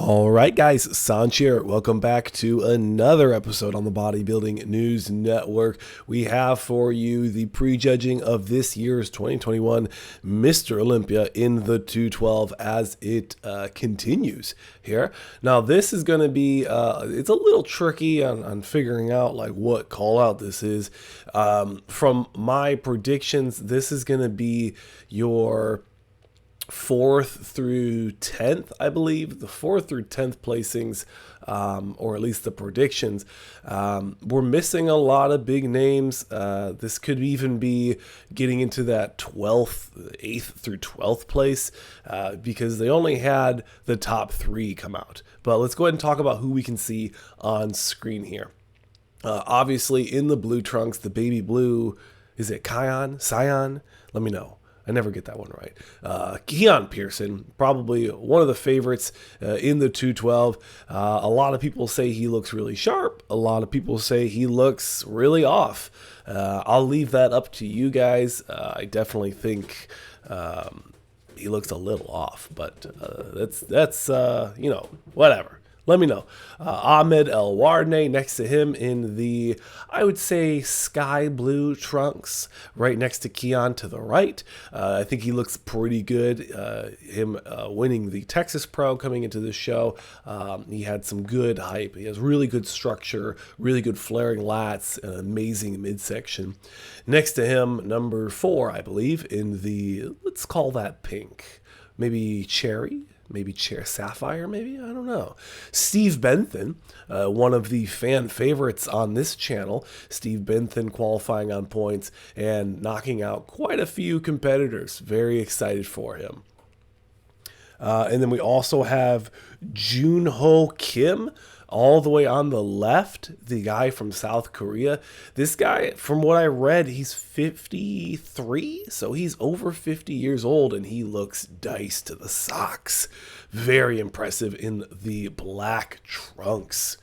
All right, guys, Saunch here. Welcome back to another episode on the Bodybuilding News Network. We have for you the prejudging of this year's 2021 Mr. Olympia in the 212 as it continues here. Now, this is going to be, it's a little tricky on figuring out like what call out this is. From my predictions, this is going to be your 4th through 10th, I believe, the 4th through 10th placings, or at least the predictions. We're missing a lot of big names. This could even be getting into that 12th, 8th through 12th place, because they only had the top 3 come out. But let's go ahead and talk about who we can see on screen here. Obviously, in the blue trunks, the baby blue, is it Scion? Let me know. I never get that one right. Keon Pearson, probably one of the favorites in the 212. A lot of people say he looks really sharp. A lot of people say he looks really off. I'll leave that up to you guys. I definitely think he looks a little off, but that's whatever. Let me know. Ahmed El Warne next to him in the, I would say, sky blue trunks, right next to Keon to the right. I think he looks pretty good. Him winning the Texas Pro coming into this show. He had some good hype. He has really good structure, really good flaring lats, an amazing midsection. Next to him, number 4, I believe, in the, let's call that pink, maybe cherry. Maybe sapphire, maybe? I don't know. Steve Bentham, one of the fan favorites on this channel. Steve Bentham qualifying on points and knocking out quite a few competitors. Very excited for him. And then we also have Junho Kim, all the way on the left, the guy from South Korea. This guy, from what I read, he's 53, so he's over 50 years old, and he looks diced to the socks. Very impressive in the black trunks.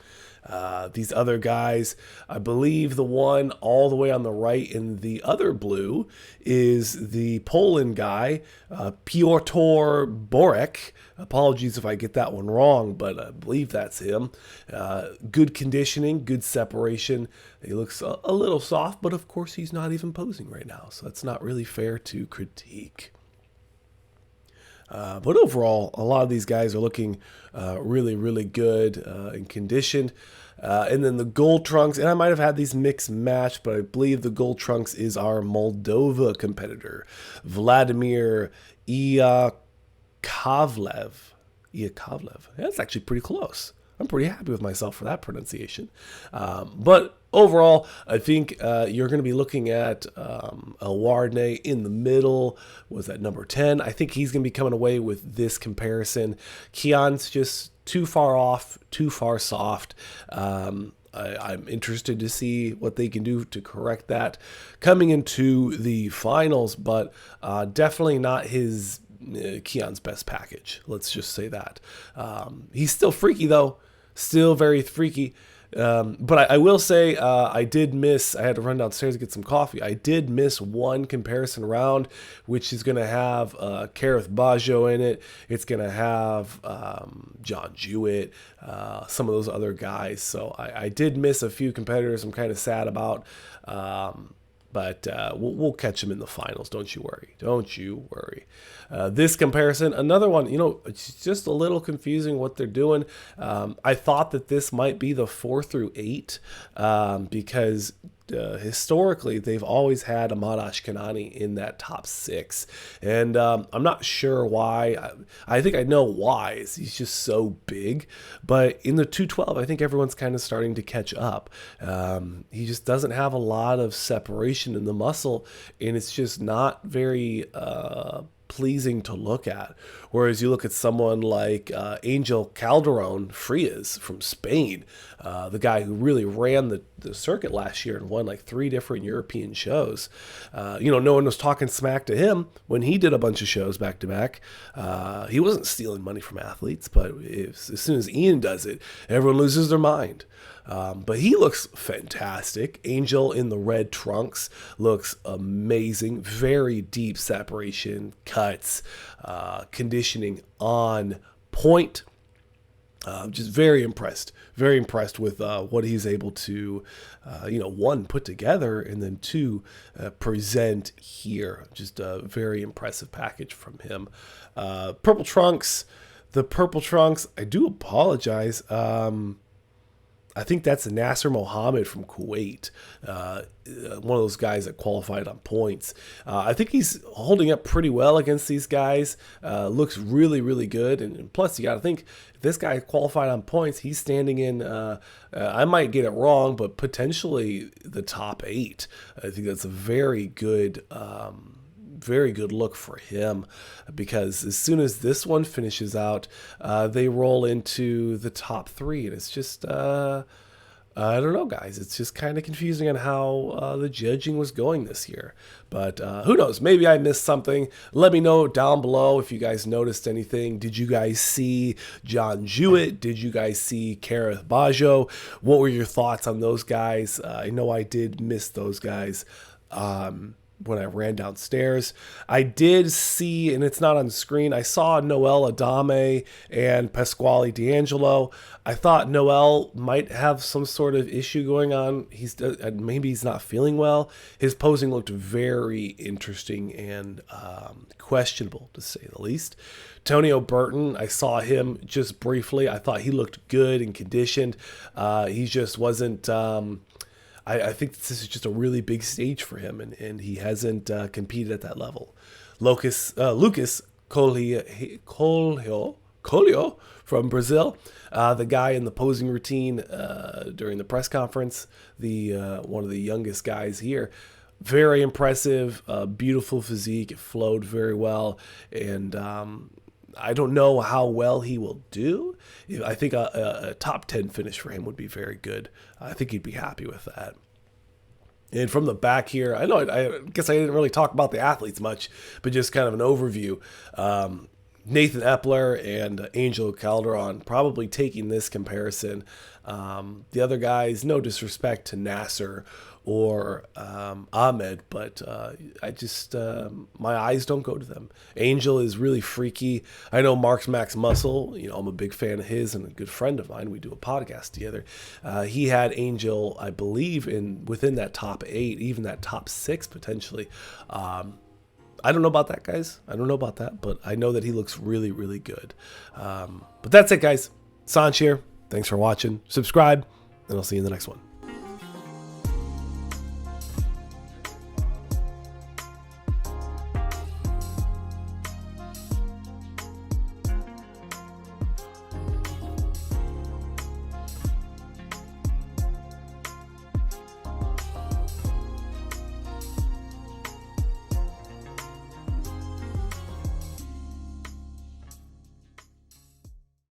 These other guys, I believe the one all the way on the right in the other blue is the Poland guy, Piotr Borek. Apologies if I get that one wrong, but I believe that's him. Good conditioning, good separation. He looks a little soft, but of course he's not even posing right now, so that's not really fair to critique. But overall, a lot of these guys are looking really, really good and conditioned. And then the gold trunks, and I might have had these mixed match, but I believe the gold trunks is our Moldova competitor, Vladimir Iyakovlev. That's actually pretty close. I'm pretty happy with myself for that pronunciation. But overall, I think you're going to be looking at El Warne in the middle. Was that number 10? I think he's going to be coming away with this comparison. Keon's just too far off, too far soft. I'm interested to see what they can do to correct that coming into the finals, but definitely not his Keon's best package. Let's just say that. He's still freaky though. Still very freaky. But I will say I did miss, I had to run downstairs to get some coffee. I did miss one comparison round, which is going to have Kareth Bajo in it. It's going to have John Jewett, some of those other guys. So I did miss a few competitors I'm kind of sad about. But we'll catch them in the finals. Don't you worry. Don't you worry. This comparison, another one, it's just a little confusing what they're doing. I thought that this might be the 4 through 8 because historically they've always had Ahmad Ashkenani in that top 6. And I'm not sure why. I think I know why. He's just so big. But in the 212, I think everyone's kind of starting to catch up. He just doesn't have a lot of separation in the muscle, and it's just not very pleasing to look at. Whereas you look at someone like Angel Calderon Frias from Spain, the guy who really ran the circuit last year and won like 3 different European shows. No one was talking smack to him when he did a bunch of shows back to back. He wasn't stealing money from athletes, but as soon as Ian does it, everyone loses their mind. But he looks fantastic. Angel in the red trunks looks amazing. Very deep separation, cuts, conditioning on point. Just very impressed with what he's able to, one, put together, and then two, present here. Just a very impressive package from him. Purple trunks. The purple trunks, I do apologize. I think that's Nasser Mohammed from Kuwait, one of those guys that qualified on points. I think he's holding up pretty well against these guys. Looks really, really good. And plus, you got to think, if this guy qualified on points, he's standing in, I might get it wrong, but potentially the top 8. I think that's a very good look for him, because as soon as this one finishes out, they roll into the top 3, and it's just I don't know, guys. It's just kind of confusing on how the judging was going this year. But who knows? Maybe I missed something. Let me know down below if you guys noticed anything. Did you guys see John Jewett? Did you guys see Kareth Bajo? What were your thoughts on those guys? I know I did miss those guys. When I ran downstairs, I did see, and it's not on screen, I saw Noel Adame and Pasquale D'Angelo. I thought Noel might have some sort of issue going on. Maybe he's not feeling well. His posing looked very interesting and questionable, to say the least. Tonio Burton, I saw him just briefly. I thought he looked good and conditioned. He just wasn't... I think this is just a really big stage for him, and he hasn't competed at that level. Lucas Colio from Brazil, the guy in the posing routine during the press conference, one of the youngest guys here. Very impressive, beautiful physique. It flowed very well, and I don't know how well he will do. I think a top 10 finish for him would be very good. I think he'd be happy with that. And from the back here, I guess I didn't really talk about the athletes much, but just kind of an overview. Nathan Epler and Angel Calderon probably taking this comparison. The other guys, no disrespect to Nasser or Ahmed, but I just, my eyes don't go to them. Angel is really freaky. I know Mark's Max Muscle, I'm a big fan of his and a good friend of mine. We do a podcast together. He had Angel, I believe, within that top 8, even that top 6 potentially. I don't know about that, guys. I don't know about that, but I know that he looks really, really good. But that's it, guys. Saunch here. Thanks for watching. Subscribe, and I'll see you in the next one.